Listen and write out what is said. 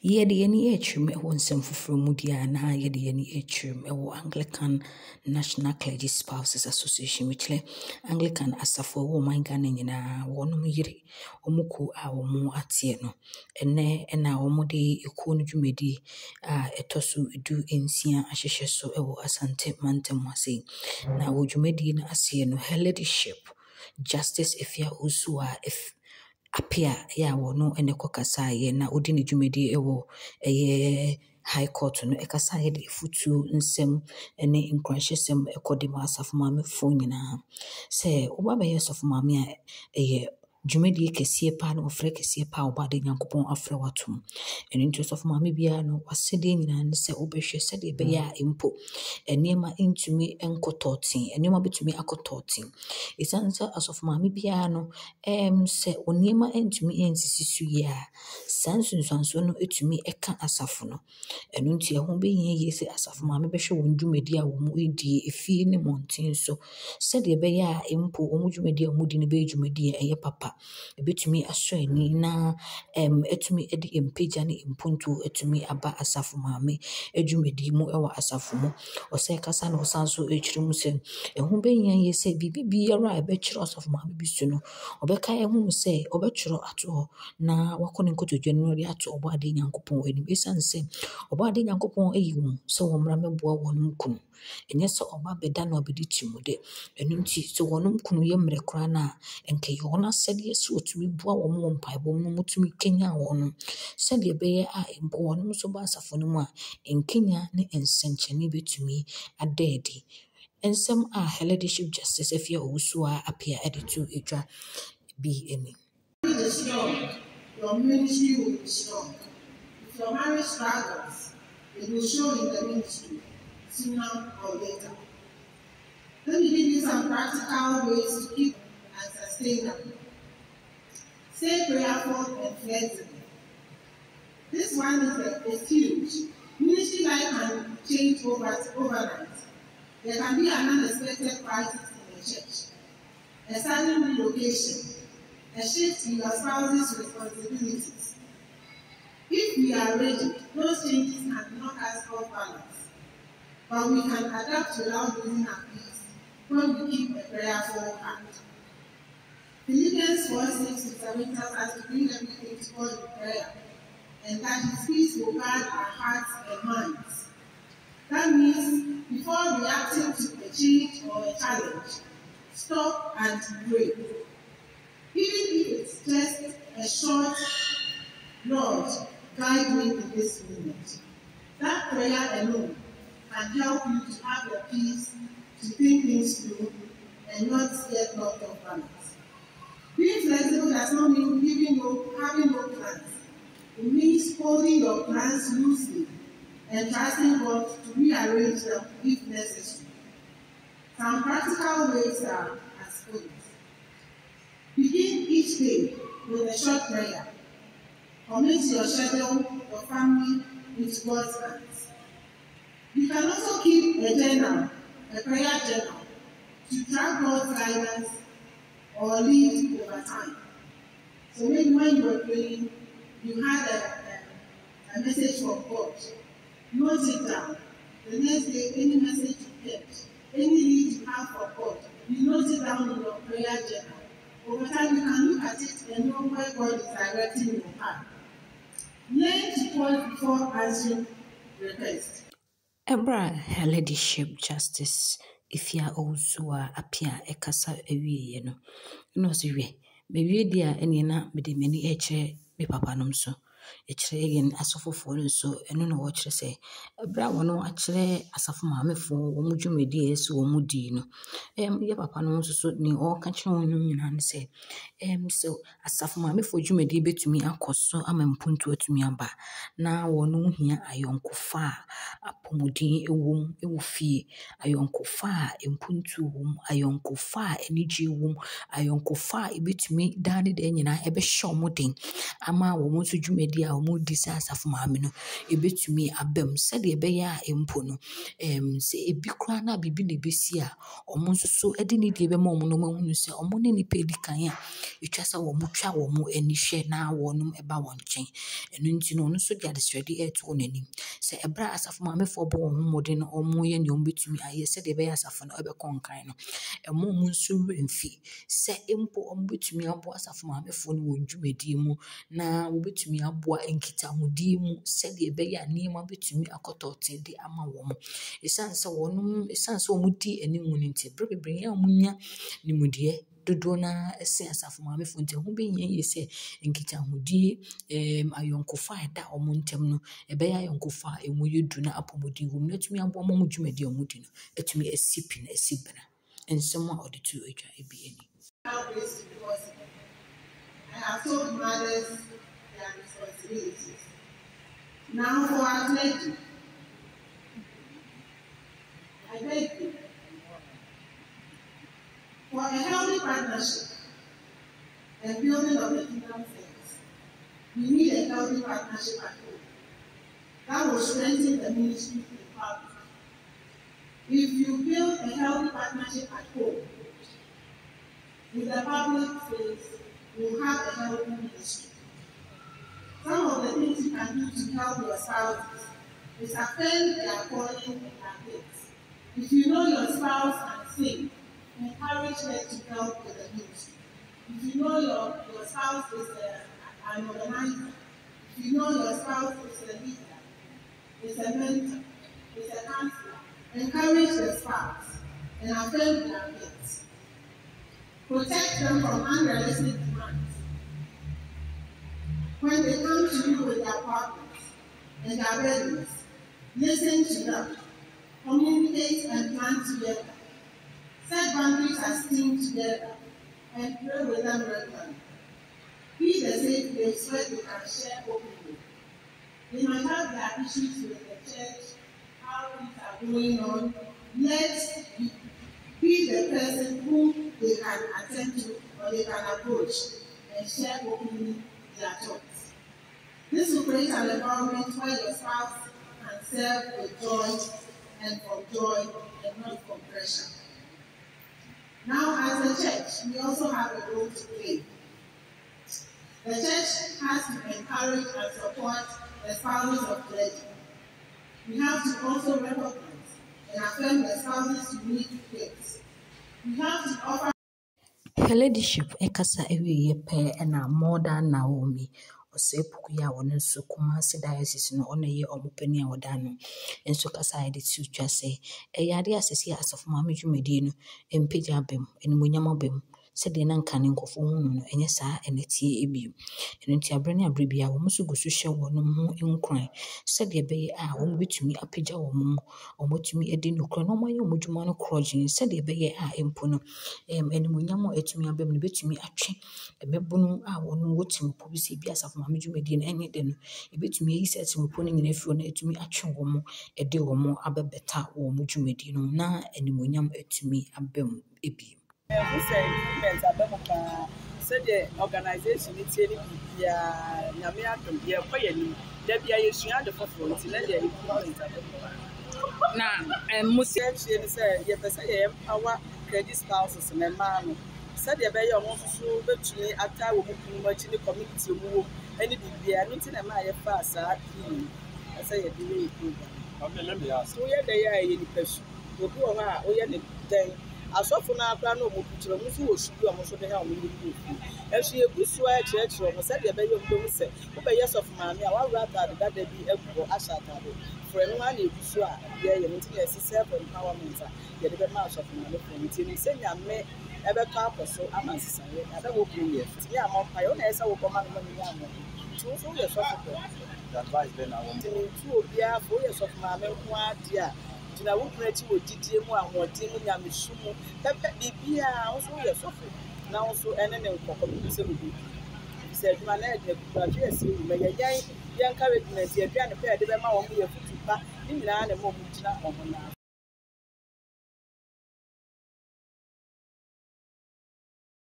Yɛde yɛni ɛkyerɛm ɛwɔ nsɛm foforɔ mu di a na yɛde yɛni ɛkyerɛm ɛwɔ Anglican National Clergy Spouses Association. Mekyerɛ Anglican asafo ɛwɔ ɔman Ghana nyinaa wɔnom yere ɔmo kuo a ɔmo ateɛ no. Ɛnɛ ɛna ɔmo de ekuo no dwumadi a ɛtɔ so 16 ahyehyɛ so ɛwɔ Asante mantam ase. Na wɔ dwumadi no aseɛ no, her ladyship Justice Efia Owusu apia ya wɔno ɛne kɔkasaeɛ na odi ne dwumadi ɛwɔ High Court no ɛkasaeɛ de futuo nsɛm ɛne nkranhyɛsɛm ɛkɔde ma asafo maamefoɔ nyinaa. Sɛ woba bɛyɛ asafo maame a ɛyɛ dwumadi kɛseɛ paa na ɔfrɛ kɛseɛ paa ɔbaade Nyankopɔn afrɛ watom. Ɛno nti asafo maame biara no wasɛdeɛ nyinaa ne sɛ wobɛhwɛ sɛdeɛ ɛbɛyɛ a mpo nneɛma ntumi nkɔtɔɔten, nneɛma bɛtumi akɔtɔɔten. Ɛsiane sɛ asafo maame biara no sɛ nneɛma ntumi nsisi so yie a saa nsonsansoɔ no ɛtumi ɛka asafo no. Ɛno nti ɛho bɛhia yie sɛ asafo maame bɛhwɛ wɔn dwumadi a wɔn ɛdi efie ne mmɔnten so sɛdeɛ ɛbɛyɛ a mpo wɔn dwumadi a wɔn di no bɛyɛ dwumadi a ɛyɛ papa. Ɛbɛtumi asɔ ani na ɛtumi ɛde mpagya ne mpuntuo ɛtumi aba asafo maame dwumadi mu ɛwɔ asafo mu. Ɔsɛ kasa na ɔsan so ɛkyerɛ mu sɛ ɛho bɛhia yie sɛ biribi biara a ɛbɛkyerɛ asafo maame bi so no ɔbɛka ɛho sɛ ɔbɛtwerɛ ato hɔ na wakɔ ne nkotodwe no de ato ɔbaade Nyankopɔn anim. Ɛsiane sɛ ɔbaade Nyankopɔn ayi wɔn sɛ wɔn mmra mmɛboa wɔn kunu. Ɛnyɛ sɛ ɔba bɛda na ɔbɛdi tirim dɛ. Ɛno nti sɛ wɔn kunu yɛ mmerɛ koraa no a ɛnka ɛyɛ wɔn asɛdeɛ sɛ wɔtumi boa wɔn wɔ mpaebɔ mu na wɔtumi kanya wɔn sɛdeɛ ɛbɛyɛ a mpo wɔn nso ba asafo no mu a nkanya ne nsɛnkyerɛnne bɛtumi ada adi. Nsɛm a her ladyship Justice Efia Owusu apia ɛde to edwa bi ani. Your ministry will be strong. If your marriage struggles, it will show in the ministry sooner or later. Let me give you some practical ways to keep and sustain them. Stay prayerful and flexible. This one is huge. Ministry life can change overnight. There can be an unexpected crisis in the church, a sudden relocation, a shift in your spouse's responsibilities. If we are ready, those changes can knock us off balance, but we can adapt without losing our peace when we keep a prayerful heart. Philippians 4:6-7 tells us to bring everything to God in prayer, and that His peace will guard our hearts and minds. That means before reacting to a change or a challenge, stop and pray. Even if it's just a short, Lord, guide me in this moment. That prayer alone can help you to have the peace to think things through and not get knocked off balance. Being flexible does not mean having no plans. It means holding your plans loosely and trusting God to rearrange them if necessary. Some practical ways are as follows. Begin each day with a short prayer. Commit your schedule, your family into God's hands. You can also keep a journal, a prayer journal, to track God's guidance or lead over time. So maybe when you were praying, you had a message from God. Note it down. The next day, any message you get, any lead you have from God, you note it down in your prayer journal. Over time, you can look at it and know where God is directing your heart. Learn to pause before answering requests. Ebra, her ladyship Justice Efia Owusu apia ekasa ewie no. No so wie. Me wie dia ene na me de mani ekyere me papa nom so. Ekyere yen asofofo no so eno na wo kyere se ebra wono akyere asafo maamefo wo mu dwumedi eso wo mu di no. Ye papa no so ni o ka kyere won nyina ne se so asafo maamefo dwumedi betumi akoso ama mpuntu atumi aba na wono hia ayonkofa apomodin ewom ewofie ayonkofa mpuntu wom ayonkofa eniji wom ayonkofa ebetumi dane de nyina ebe hye omoden ama wo mu so dwumedi bi a ɔmo di sɛ asafo maame no ebetumi abam sɛdeɛ ɛbɛyɛ a mpo no sɛ ebi koraa na bibi na ebesi a ɔmo nso so de ne deɛ bɛma ɔmo no ɔmo ahunu sɛ ɔmo ne nipa edi kan a etwa sɛ ɔmo twa wɔn ani hwɛ na wɔn ɛba wɔn nkyɛn ɛno nti no ɔno nso de adesrɛde ɛɛto wɔn anim sɛ ɛbrɛ a asafo maamefoɔ bɔ wɔn ho mmɔden na ɔmo yɛ nea ɔmo betumi ayɛ sɛdeɛ ɛbɛyɛ asafo no ɛbɛkɔ nkan no ɛmo ɔmo nso remfi sɛ mpo ɔmo betumi aboa asafo maamefoɔ no wɔn dwumadie mu na wɔbɛtumi aboa nkitahodie mu sɛdeɛ ɛbɛyɛ a nneɛma betumi akɔtɔɔten de ama wɔn ɛsiane sɛ ɔmo di anim no nti berɛ bebree a ɔmo nya nimdeɛ dodoɔ na ɛsɛ asafo maamefoɔ nti ho bɛhia yie sɛ nkitahodie ayɔnkofa a ɛda ɔmo ntam no ɛbɛyɛ ayɔnkofa a ɛmu yɛ du na apɔmuden wɔ mu na atumi aboa ɔmo dwumadie a ɔmo di no atumi asi pi na asi bra nsɛm a ɔde to atwa ebi ani. I have told mothers their responsibilities. Now for our clergy, I beg you, for a healthy partnership and building of the kingdom things, we need a healthy partnership at home that will strengthen the ministry in public. If you build a healthy partnership at home with the public space, you have a healthy ministry. Some of the things you can do to help your spouses is affirm their calling and their gifts. If you know your spouse can sing, encourage her to help with the ministry. If you know your spouse is an organizer, if you know your spouse is a leader, is a mentor, is a counselor, encourage the spouse and affirm their gifts. Protect them from unrealistic demands. When they come to you with their problems and their burdens, listen to them, communicate and plan together. Set boundaries as teams together and pray with them regularly. Be the safe place where they can share openly. They might have their issues with the church, how things are going on. Let be the person whom they can attend to or they can approach and share openly their thoughts. This will create an environment where your spouse can serve with joy and from joy and not from pressure. Now, as a church, we also have a role to play. The church has to encourage and support the spouses of clergy. We have to also recognize and affirm the spouses' unique gifts. We have to offer. Her ladyship ekasa ewie pɛ na more than Naomi ɔsɛ pukuya a ɔno nso Kumasi diocese no ɔno yɛ ɔmo panyin a ɔda no nso kasa yɛde ti twa sɛ ɛyɛ ade asɛse asafo maame dwumadie no mpagya abam animonyam abam sɛdeɛ na nka ne nkɔfo ho no ɛnyɛ saa ɛnɛtie ebiem ɛno nti abere ne abere bia wɔn nso gu so hyɛ wɔn ho nkran sɛdeɛ ɛbɛyɛ a wɔn betumi apagya wɔn tumi de nokora na wɔn ayɛ wɔn dwuma no korɔgyen sɛdeɛ ɛbɛyɛ a mpo no animonyam a ɛtumi abam no betumi atwe ɛmɛbono a wɔn wɔ timpo bi sɛ bi asafo maame dwumadie no ɛnyɛ de no ebetumi ayi sɛ timpo no nyinaa fi na etumi atwe wɔn de wɔn abɛbɛta wɔn dwumadie no na animonyam etumi abam ebiem. We say improvement abempa said the organization it's any bia nyame adom ye koyani da bia yesua de foforo nti na the improvement abempa na musia chie say ye pese ye empower credit spouses na ma no said the be ye omo so betumi ata wo mu machi ni community mu any bia no nti na ma ye fa sa pi say ye dey program so ye dey ye ni pesu obi o ha o ye ne den asofo na akra na omoputiro mu so wosudu omo so de ha omo ni esu egusu a chechiro mo se de be ye ndom se wo be ye sofo maame a wa wrata de dada bi egugo ashata de for enu na egusu a ye ye nti ye self empowerment a ye de be ma asofo maame for nti ni se nyame ebe ka akoso amansisa ye ada wo ku ye ti ya mo pa yo na esa wo koma no ni ya mo so so ye sofo ko advice be na wo nti tu obi a fo ye sofo maame ho ade a na wo preti wo didie mu ahodi mu nyamesu mu pepe bibia wo yɛ sofo na wo so ene ne nkɔkɔ bi se obi se aduma na ɛde kura twa esi wu me yɛ encouragement yɛ aduane pɛ de be ma wo mu yɛ futupa ni nyinaa na mo mu gyina wo na